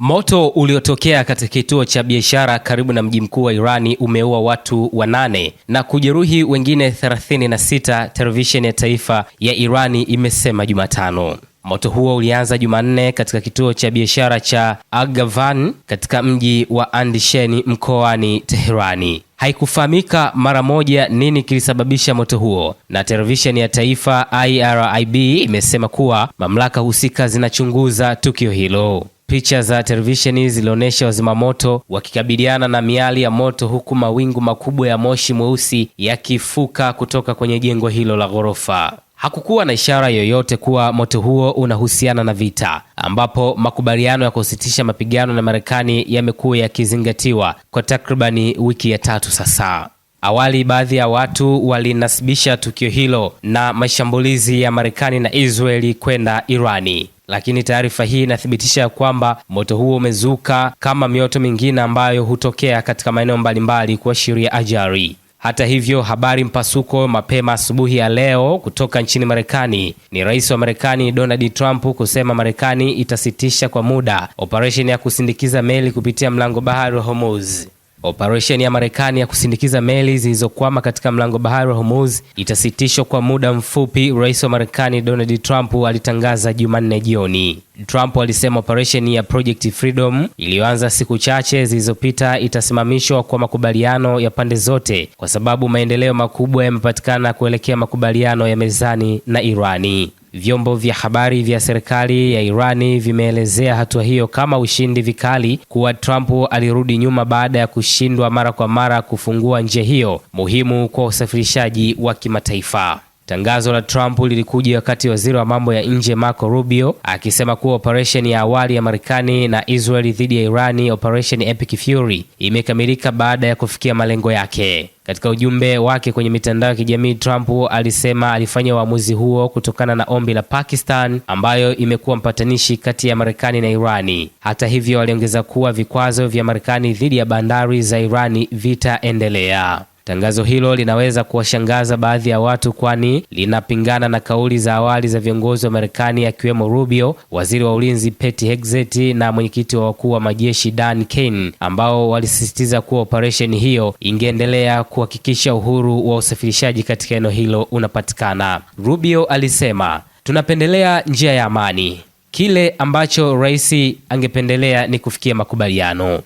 Moto uliotokea katika kituo cha biashara karibu na mji mkuu wa Irani umeua watu 8 na kujeruhi wengine 36, televisheni ya taifa ya Irani imesema Jumatano. Moto huo ulianza Jumanne katika kituo cha biashara cha Agavan katika mji wa Andisheni mkoani Teherani. Haikufahamika mara moja nini kilisababisha moto huo, na televisheni ya taifa IRIB imesema kuwa mamlaka husika zinachunguza tukio hilo. Picha za televisheni zilionyesha wazimamoto wakikabiliana na miali ya moto huku mawingu makubwa ya moshi mweusi yakifuka kutoka kwenye jengo hilo la ghorofa. Hakukuwa na ishara yoyote kuwa moto huo unahusiana na vita, ambapo makubaliano ya kusitisha mapigano na Marekani yamekuwa yakizingatiwa kwa takribani wiki ya 3 sasa. Awali baadhi ya watu walinasibisha tukio hilo na mashambulizi ya Marekani na Israeli kwenda Irani, lakini taarifa hii inathibitisha kwamba moto huo umezuka kama mioto mingine ambayo hutokea katika maeneo mbalimbali kuashiria ajali. Hata hivyo, habari mpasuko mapema asubuhi ya leo kutoka nchini Marekani ni Rais wa Marekani Donald Trump kusema Marekani itasitisha kwa muda operesheni ya kusindikiza meli kupitia mlango bahari wa Hormuz. Operesheni ya Marekani ya kusindikiza meli zilizokwama katika mlango bahari wa Hormuz itasitishwa kwa muda mfupi, Rais wa Marekani Donald Trump alitangaza Jumanne jioni. Trump alisema operesheni ya Project Freedom iliyoanza siku chache zilizopita itasimamishwa kwa makubaliano ya pande zote kwa sababu maendeleo makubwa yamepatikana kuelekea makubaliano ya mezani na Irani. Vyombo vya habari vya serikali ya Irani vimeelezea hatua hiyo kama ushindi vikali, kuwa Trump alirudi nyuma baada ya kushindwa mara kwa mara kufungua njia hiyo muhimu kwa usafirishaji wa kimataifa. Tangazo la Trump lilikuja wakati waziri wa mambo ya nje Marco Rubio akisema kuwa operesheni ya awali ya Marekani na Israeli dhidi ya Irani, Operation Epic Fury, imekamilika baada ya kufikia malengo yake. Katika ujumbe wake kwenye mitandao ya kijamii, Trump alisema alifanya uamuzi huo kutokana na ombi la Pakistan ambayo imekuwa mpatanishi kati ya Marekani na Irani. Hata hivyo, aliongeza kuwa vikwazo vya Marekani dhidi ya bandari za Irani vitaendelea. Tangazo hilo linaweza kuwashangaza baadhi ya watu, kwani linapingana na kauli za awali za viongozi wa Marekani akiwemo Rubio, waziri wa ulinzi Pete Hegseth na mwenyekiti wa wakuu wa majeshi Dan Kane, ambao walisisitiza kuwa operesheni hiyo ingeendelea kuhakikisha uhuru wa usafirishaji katika eneo hilo unapatikana. Rubio alisema, "Tunapendelea njia ya amani. Kile ambacho rais angependelea ni kufikia makubaliano.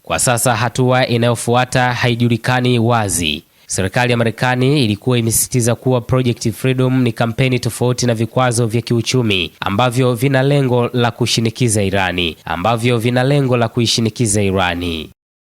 Kwa sasa hatua inayofuata haijulikani wazi." Serikali ya Marekani ilikuwa imesisitiza kuwa Project Freedom ni kampeni tofauti na vikwazo vya kiuchumi ambavyo vina lengo la kuishinikiza Irani.